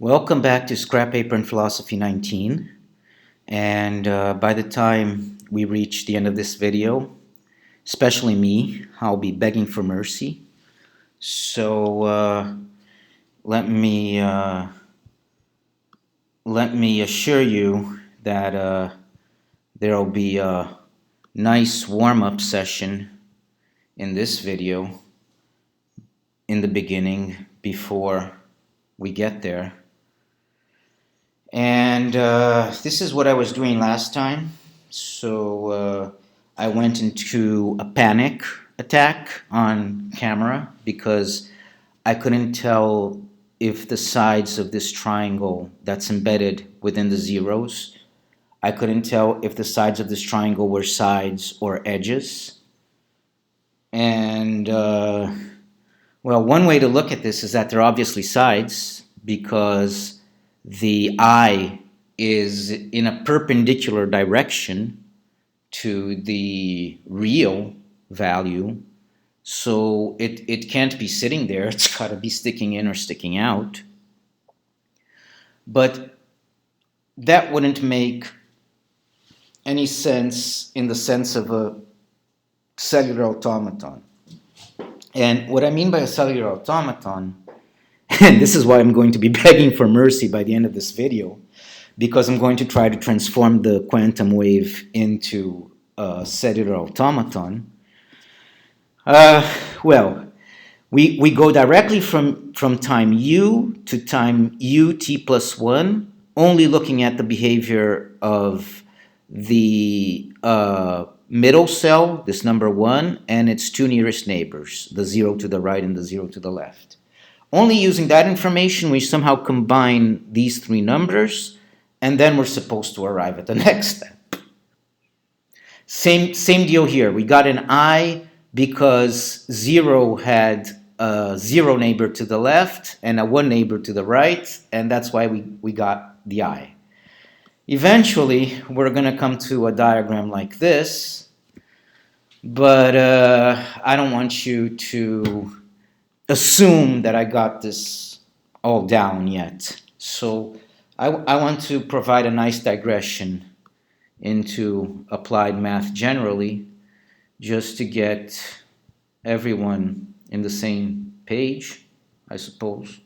Welcome back to Scrap Paper and Philosophy 19. And by the time we reach the end of this video, especially me, I'll be begging for mercy. So let me assure you that there'll be a nice warm-up session in this video in the beginning before we get there. And this is what I was doing last time. So I went into a panic attack on camera because I couldn't tell if the sides of this triangle that's embedded within the zeros, I couldn't tell if the sides of this triangle were sides or edges. And well, one way to look at this is that they're obviously sides because the eye is in a perpendicular direction to the real value, so it can't be sitting there. It's got to be sticking in or sticking out. But that wouldn't make any sense in the sense of a cellular automaton. And what I mean by a cellular automaton, and this is why I'm going to be begging for mercy by the end of this video, because I'm going to try to transform the quantum wave into a cellular automaton. Well, we go directly from time u to time ut plus 1, only looking at the behavior of the middle cell, this number 1, and its two nearest neighbors, the 0 to the right and the 0 to the left. Only using that information, we somehow combine these three numbers, and then we're supposed to arrive at the next step. Same deal here. We got an I because 0 had a 0 neighbor to the left and a 1 neighbor to the right, and that's why we got the I. Eventually, we're going to come to a diagram like this, but I don't want you to assume that I got this all down yet. So I want to provide a nice digression into applied math generally, just to get everyone in the same page, I suppose.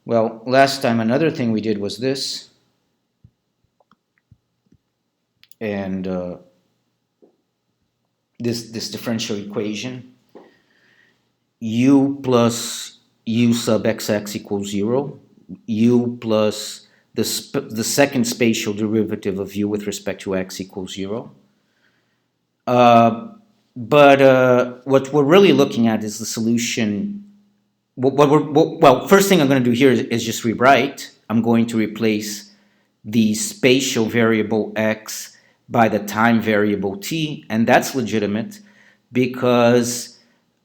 Well, last time another thing we did was this. And this differential equation, u plus u sub xx equals 0, u plus the second spatial derivative of u with respect to x equals 0. But what we're really looking at is the solution. Well, first thing I'm going to do here is just rewrite. I'm going to replace the spatial variable x by the time variable t, and that's legitimate because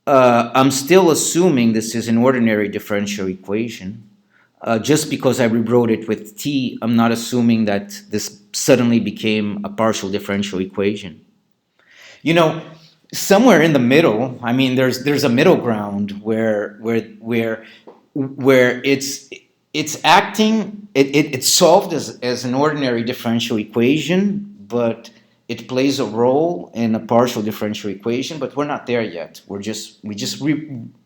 I'm still assuming this is an ordinary differential equation. Just because I rewrote it with t, I'm not assuming that this suddenly became a partial differential equation. You know, somewhere in the middle, I mean, there's a middle ground where it's acting, it's solved as an ordinary differential equation, but it plays a role in a partial differential equation, but we're not there yet. We just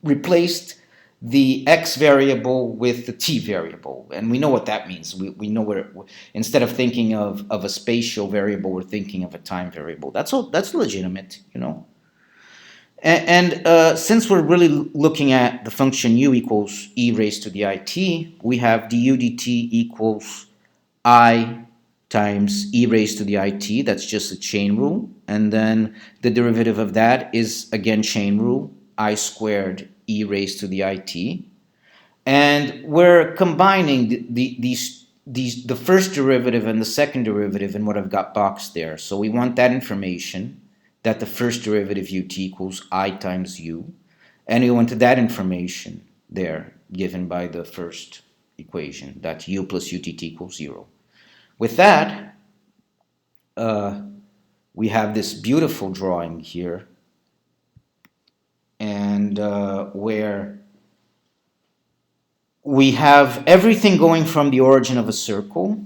replaced the x variable with the t variable, and we know what that means. We know where instead of thinking of a spatial variable, we're thinking of a time variable. That's legitimate, you know. And since we're really looking at the function u equals e raised to the it, we have du dt equals I times e raised to the it. That's just a chain rule. And then the derivative of that is, again, chain rule, I squared e raised to the it. And we're combining the first derivative and the second derivative in what I've got boxed there. So we want that information, that the first derivative ut equals I times u. And we want that information there, given by the first equation, that u plus utt equals 0. With that, we have this beautiful drawing here, and where we have everything going from the origin of a circle.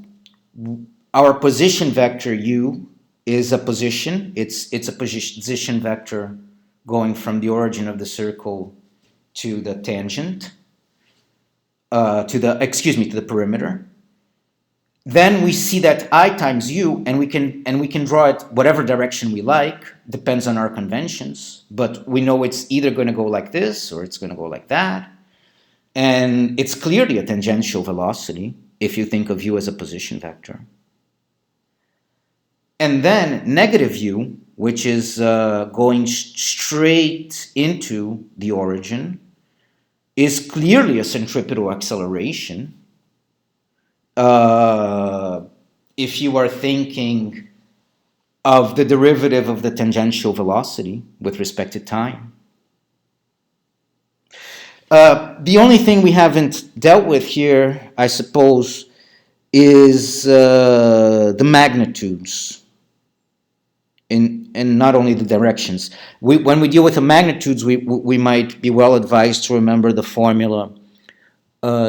Our position vector u is a position. It's a position vector going from the origin of the circle to the tangent, to the perimeter. Then we see that I times u, and we can draw it whatever direction we like, depends on our conventions, but we know it's either going to go like this or it's going to go like that. And it's clearly a tangential velocity if you think of u as a position vector. And then negative u, which is going straight into the origin, is clearly a centripetal acceleration. If you are thinking of the derivative of the tangential velocity with respect to time. The only thing we haven't dealt with here, I suppose, is the magnitudes, and not only the directions. When we deal with the magnitudes, we might be well advised to remember the formula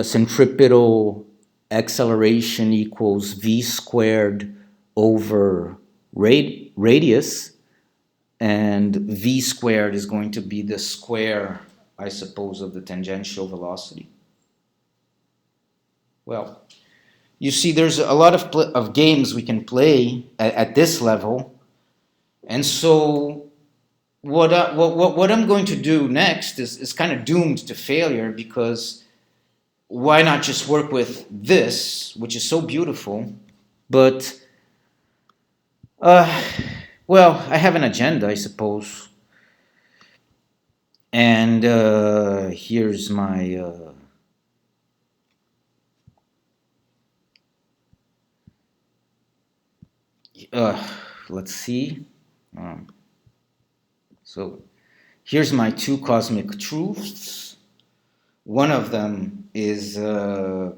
centripetal acceleration equals v squared over radius, and v squared is going to be the square, I suppose, of the tangential velocity. Well, you see, there's a lot of games we can play at this level, and so what I'm going to do next is kind of doomed to failure, because why not just work with this, which is so beautiful, but well, I have an agenda, I suppose, and here's my let's see. So here's my two cosmic truths. One of them is the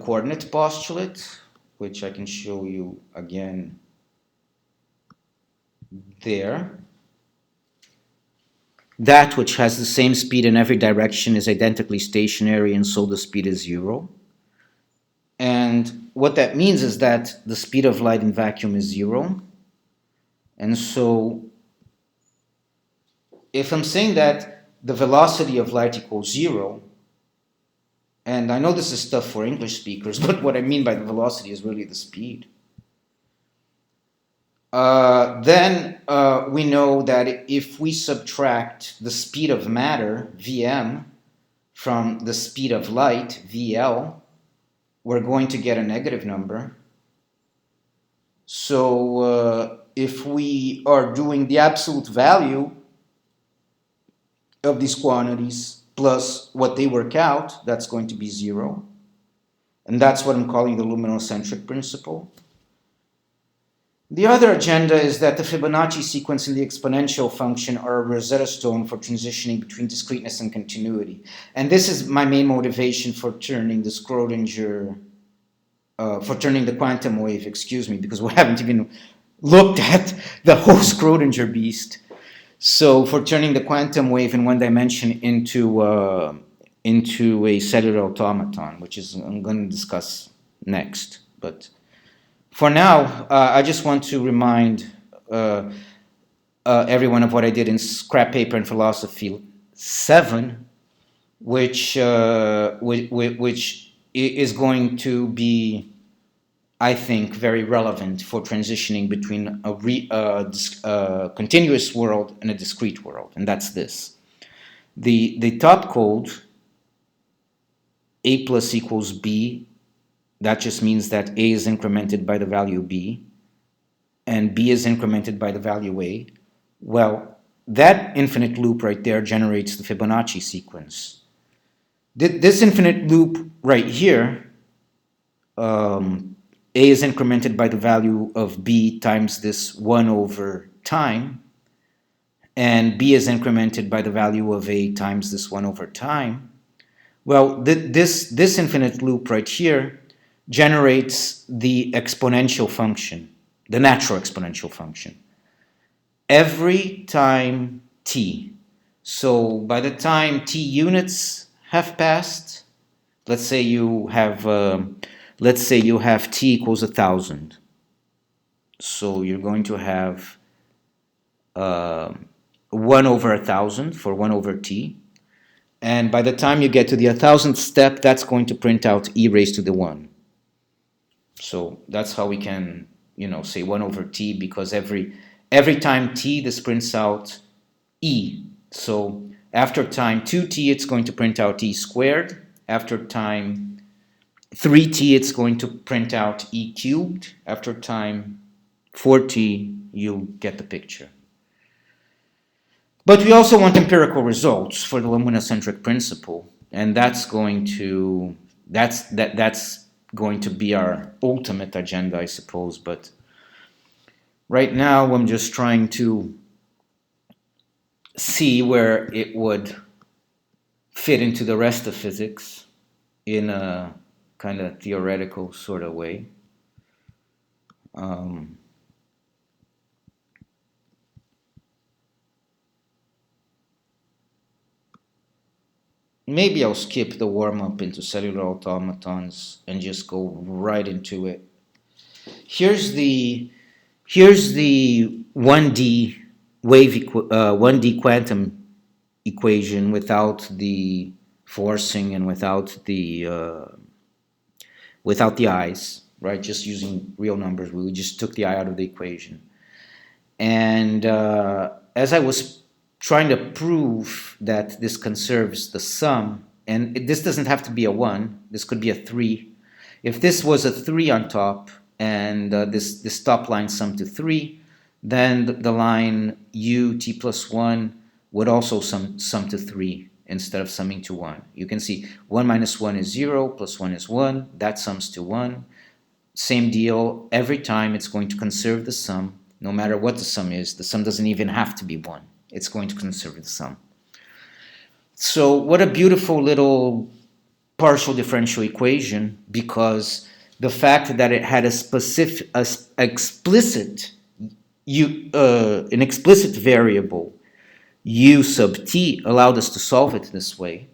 coordinate postulate, which I can show you again there. That which has the same speed in every direction is identically stationary, and so the speed is zero. And what that means is that the speed of light in vacuum is zero. And so if I'm saying that the velocity of light equals zero, and I know this is stuff for English speakers, but what I mean by the velocity is really the speed. Then we know that if we subtract the speed of matter, Vm, from the speed of light, Vl, we're going to get a negative number. So if we are doing the absolute value of these quantities plus what they work out, that's going to be zero. And that's what I'm calling the luminocentric principle. The other agenda is that the Fibonacci sequence and the exponential function are a Rosetta Stone for transitioning between discreteness and continuity. And this is my main motivation for turning the Schrodinger, for turning the quantum wave, because we haven't even looked at the whole Schrodinger beast. So for turning the quantum wave in one dimension into a cellular automaton, which is I'm going to discuss next. But for now, I just want to remind everyone of what I did in Scrap Paper and Philosophy 7, which is going to be, I think, very relevant for transitioning between a continuous world and a discrete world, and that's this. The top code, A plus equals B, that just means that A is incremented by the value B, and B is incremented by the value A. Well, that infinite loop right there generates the Fibonacci sequence. This infinite loop right here, A is incremented by the value of B times this 1 over time, and B is incremented by the value of A times this 1 over time. Well, this infinite loop right here generates the exponential function, the natural exponential function, every time t. So by the time t units have passed, let's say you have t equals 1,000. So you're going to have 1 over 1,000 for 1 over t. And by the time you get to the 1,000th step, that's going to print out e raised to the 1. So that's how we can, say 1 over t, because every time t, this prints out e. So after time 2t, it's going to print out e squared. After time 3t, it's going to print out e cubed. After time 4t, you get the picture. But we also want empirical results for the luminocentric principle, and that's going to be our ultimate agenda, I suppose. But right now, I'm just trying to see where it would fit into the rest of physics in a kind of theoretical sort of way. Maybe I'll skip the warm-up into cellular automatons and just go right into it. Here's the 1D 1D quantum equation without the forcing and without the i's, right? Just using real numbers. We just took the I out of the equation. And as I was trying to prove that this conserves the sum, and this doesn't have to be a 1, this could be a 3. If this was a 3 on top, and this top line summed to 3, then the line u t plus 1 would also sum to 3 instead of summing to 1. You can see 1 minus 1 is 0, plus 1 is 1, that sums to 1. Same deal, every time it's going to conserve the sum, no matter what the sum is. The sum doesn't even have to be 1. It's going to conserve the sum. So what a beautiful little partial differential equation, because the fact that it had an explicit variable u sub t allowed us to solve it this way.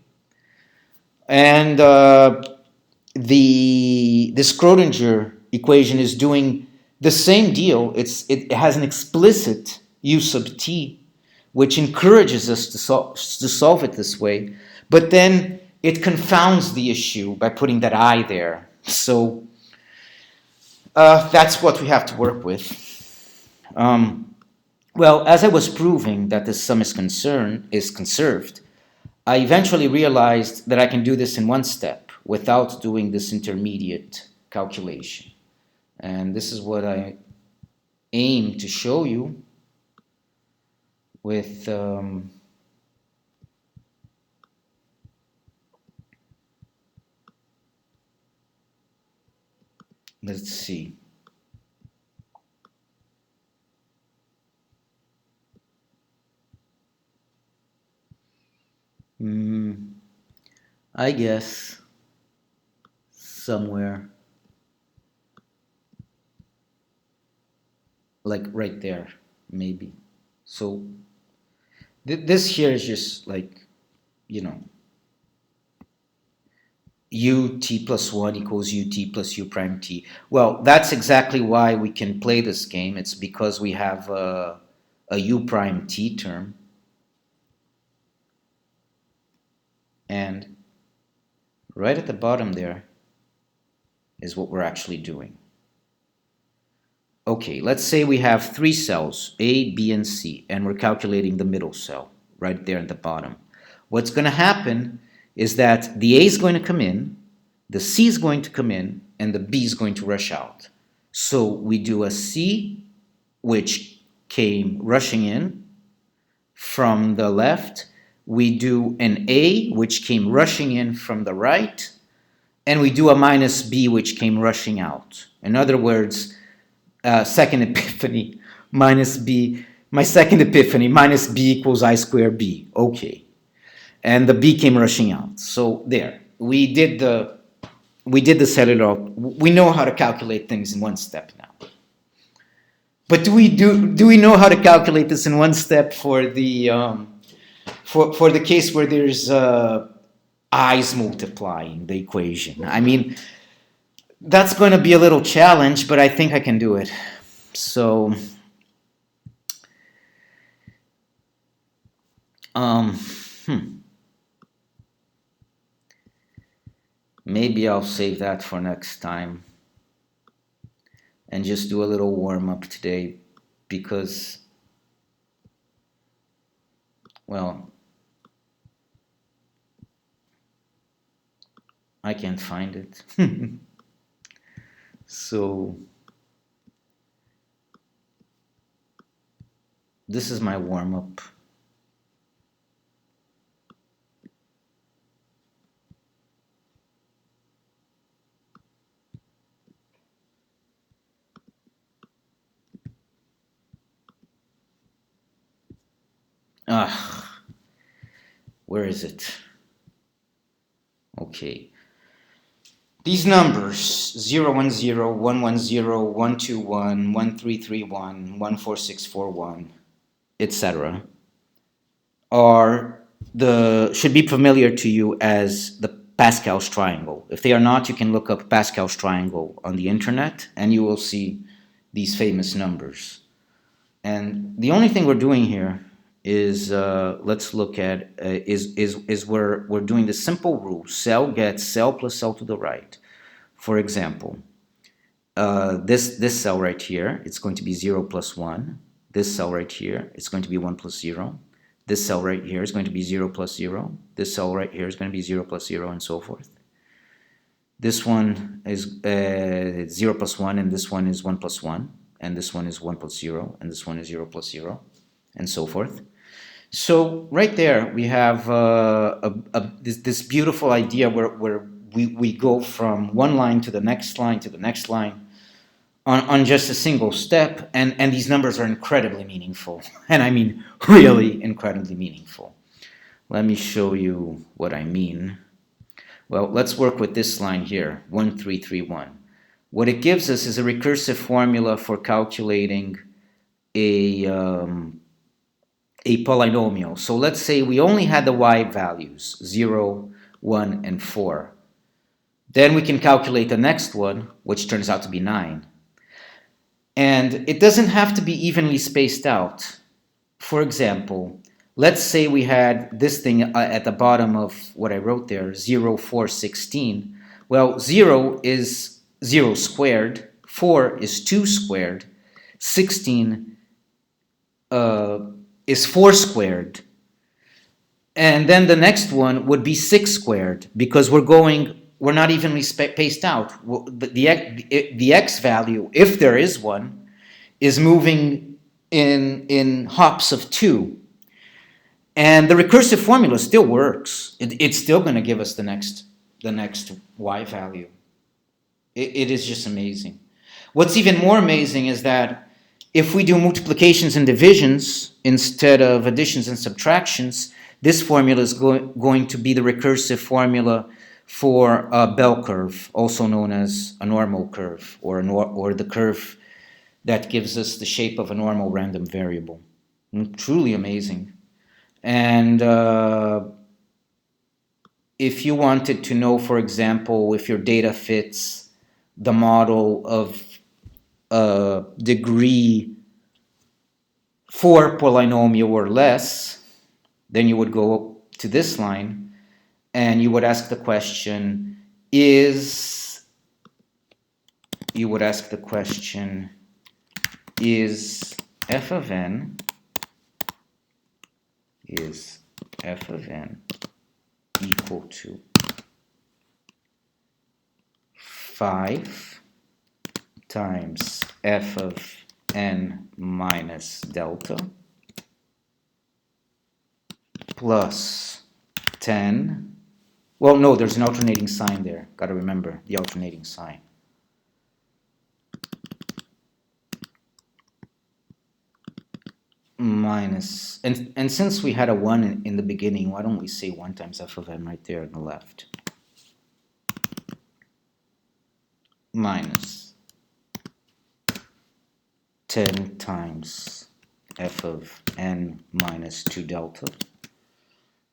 And the Schrodinger equation is doing the same deal. It has an explicit u sub t, which encourages us to solve it this way, but then it confounds the issue by putting that I there. So that's what we have to work with. Well, as I was proving that this sum is conserved, I eventually realized that I can do this in one step without doing this intermediate calculation. And this is what I aim to show you with let's see. I guess somewhere like right there, maybe. So this here is just like, ut plus 1 equals ut plus u prime t. Well, that's exactly why we can play this game. It's because we have a u prime t term. And right at the bottom there is what we're actually doing. Okay, let's say we have 3 cells, A, B, and C, and we're calculating the middle cell right there at the bottom. What's going to happen is that the A is going to come in, the C is going to come in, and the B is going to rush out. So we do a C, which came rushing in from the left. We do an A, which came rushing in from the right. And we do a minus B, which came rushing out. In other words, second epiphany minus B. My second epiphany minus B equals I squared B. Okay. And the B came rushing out. So there, we did the cellular. We know how to calculate things in one step now. But do we know how to calculate this in one step for the for the case where there's i's multiplying the equation. I mean, that's going to be a little challenge, but I think I can do it. So, um, maybe I'll save that for next time and just do a little warm-up today because, well, I can't find it. So, this is my warm-up. Ah, where is it? Okay. These numbers 010, 110, 121, 1331, 14641, etc. are should be familiar to you as the Pascal's triangle. If they are not, you can look up Pascal's triangle on the internet and you will see these famous numbers. And the only thing we're doing here is let's look at is we're doing the simple rule: cell gets cell plus cell to the right. For example, this cell right here, it's going to be 0 plus 1. This cell right here, it's going to be 1 plus 0. This cell right here is going to be 0 plus 0. This cell right here is going to be 0 plus 0, and so forth. This one is 0 plus 1, and this one is 1 plus 1, and this one is 1 plus 0, and this one is 0 plus 0, and so forth. So right there we have this beautiful idea where we go from one line to the next line to the next line on just a single step, and these numbers are incredibly meaningful. And I mean really incredibly meaningful. Let me show you what I mean. Well, let's work with this line here, 1331. What it gives us is a recursive formula for calculating a polynomial. So let's say we only had the y values, 0, 1, and 4. Then we can calculate the next one, which turns out to be 9. And it doesn't have to be evenly spaced out. For example, let's say we had this thing at the bottom of what I wrote there, 0, 4, 16. Well, 0 is 0 squared, 4 is 2 squared, 16 is 4 squared. And then the next one would be 6 squared because we're not evenly spaced out. The x value, if there is one, is moving in hops of 2. And the recursive formula still works. It's still going to give us the next y value. It is just amazing. What's even more amazing is that if we do multiplications and divisions instead of additions and subtractions, this formula is going to be the recursive formula for a bell curve, also known as a normal curve, or the curve that gives us the shape of a normal random variable. Truly amazing. And if you wanted to know, for example, if your data fits the model of degree 4 polynomial or less, then you would go to this line and you would ask the question, is f of n equal to 5 times f of n minus delta plus 10. Well, no, there's an alternating sign there. Got to remember the alternating sign. Minus, and since we had a 1 in the beginning, why don't we say 1 times f of n right there on the left? Minus 10 times f of n minus 2 delta.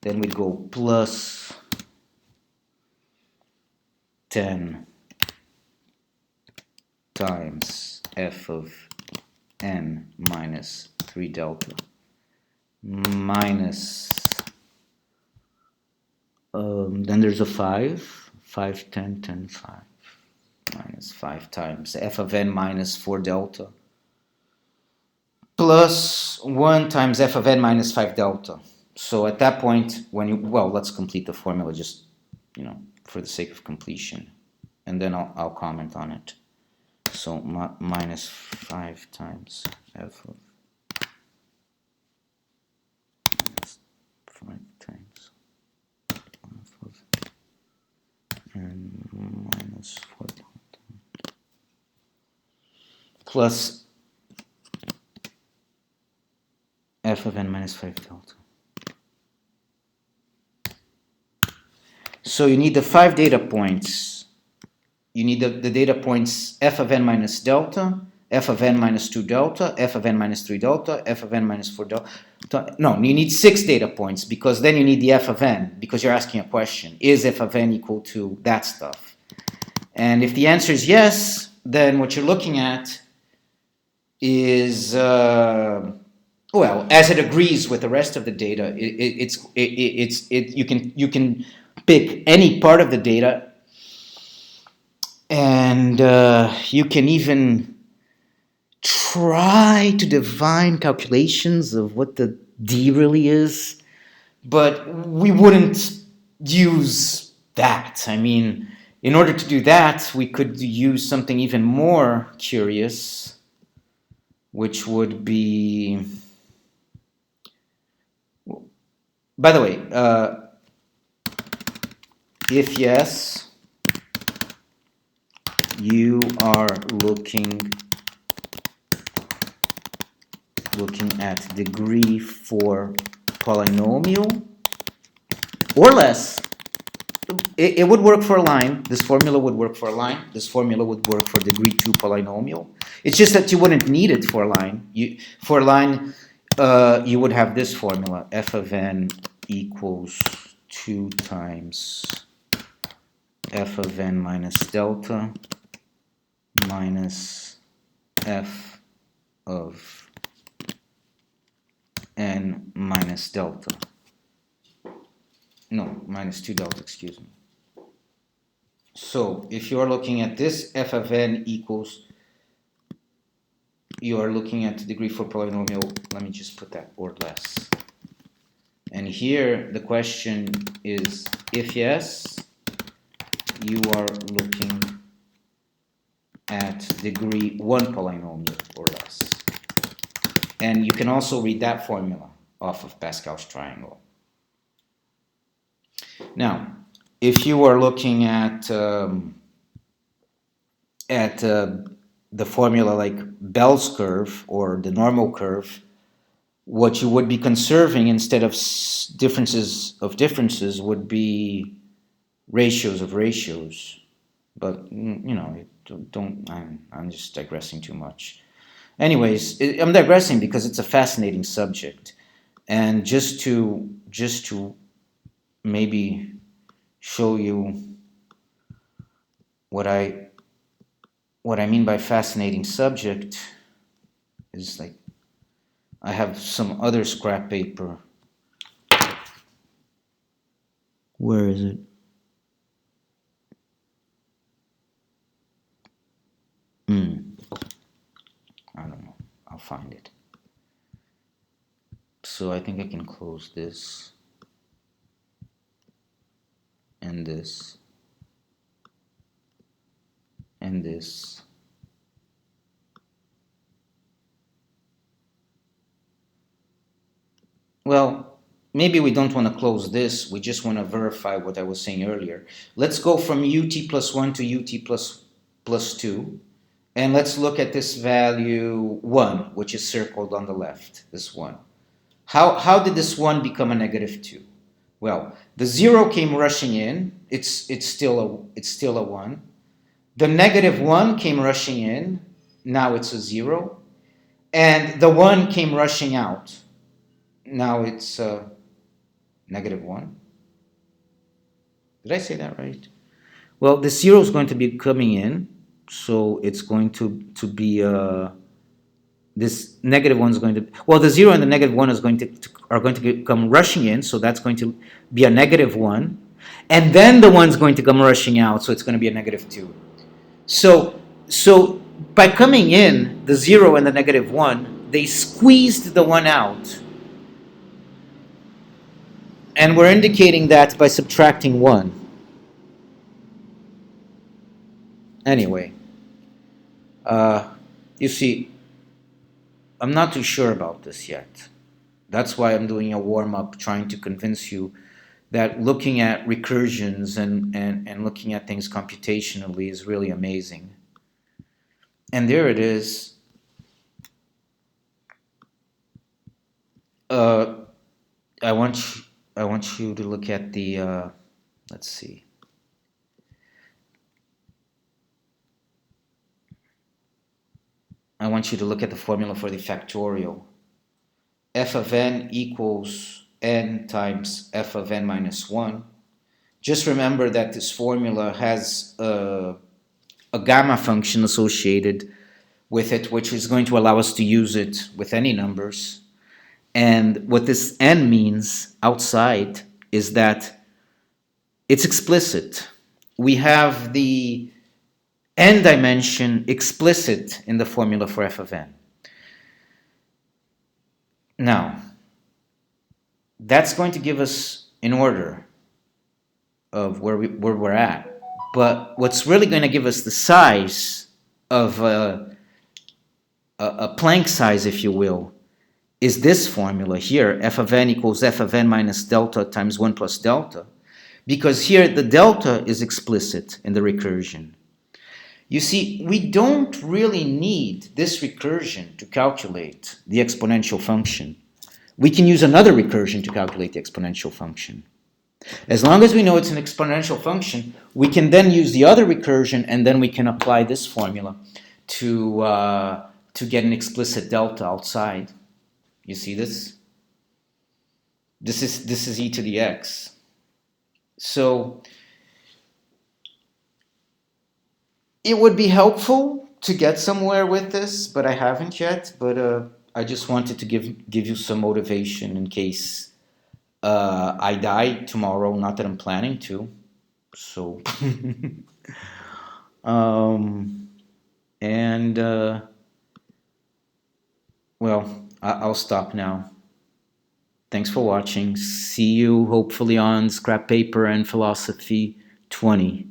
Then we go plus 10 times f of n minus 3 delta minus, then there's a 5, 5, 10, 10, 5, minus 5 times f of n minus 4 delta plus 1 times f of n minus 5 delta. So at that point, when you, well, let's complete the formula just, for the sake of completion, and then I'll comment on it. So minus 5 times f of minus 5 times f of n minus 4 delta plus f of n minus 5 delta. So you need the 5 data points. You need the data points f of n minus delta, f of n minus 2 delta, f of n minus 3 delta, f of n minus 4 delta. No, you need 6 data points, because then you need the f of n, because you're asking a question. Is f of n equal to that stuff? And if the answer is yes, then what you're looking at is, well, as it agrees with the rest of the data, you can pick any part of the data, and you can even try to define calculations of what the d really is, but we wouldn't use that. I mean, in order to do that, we could use something even more curious, which would be, by the way, if yes, you are looking at degree for polynomial or less. It would work for a line. This formula would work for a line. This formula would work for degree 2 polynomial. It's just that you wouldn't need it for a line. For a line, you would have this formula: f of n equals 2 times f of n minus delta minus f of n minus delta. No, minus 2 delta, excuse me. So if you are looking at this f of n equals, you are looking at the degree for polynomial, let me just put that, or less. And here the question is, if yes, you are looking at degree 1 polynomial or less. And you can also read that formula off of Pascal's triangle. Now, if you are looking at the formula like Bell's curve or the normal curve, what you would be conserving instead of differences of differences would be ratios of ratios. But I'm just digressing too much. Anyways, I'm digressing because it's a fascinating subject, and just to maybe show you what I mean by fascinating subject is, like, I have some other scrap paper. Where is it? I don't know. I'll find it. So I think I can close this and this and this. Well, maybe we don't want to close this. We just want to verify what I was saying earlier. Let's go from ut plus 1 to ut plus 2. And let's look at this value 1, which is circled on the left, this 1. How did this 1 become a negative 2? Well, the 0 came rushing in. It's still a 1. The negative 1 came rushing in. Now it's a 0. And the 1 came rushing out. Now it's negative 1. Did I say that right? Well, the 0 is going to be coming in, so it's going to be this negative 1 is going to, well, the 0 and the negative 1 is going are going to come rushing in, so that's going to be a negative 1, and then the 1's going to come rushing out, so it's going to be a negative 2. So by coming in, the 0 and the negative 1, they squeezed the 1 out. And we're indicating that by subtracting 1. Anyway, you see, I'm not too sure about this yet. That's why I'm doing a warm-up, trying to convince you that looking at recursions and looking at things computationally is really amazing. And there it is. I want you to look at the, let's see. I want you to look at the formula for the factorial. F of n equals n times f of n minus 1. Just remember that this formula has a gamma function associated with it, which is going to allow us to use it with any numbers. And what this n means outside is that it's explicit. We have the n dimension explicit in the formula for f of n. Now, that's going to give us an order of where we're at. But what's really going to give us the size of a Planck size, if you will, is this formula here, f of n equals f of n minus delta times 1 plus delta. Because here the delta is explicit in the recursion. You see, we don't really need this recursion to calculate the exponential function. We can use another recursion to calculate the exponential function. As long as we know it's an exponential function, we can then use the other recursion, and then we can apply this formula to get an explicit delta outside. You see this? This is e to the x. So it would be helpful to get somewhere with this, but I haven't yet. But I just wanted to give you some motivation in case I die tomorrow. Not that I'm planning to. So, well, I'll stop now. Thanks for watching. See you hopefully on Scrap Paper and Philosophy 20.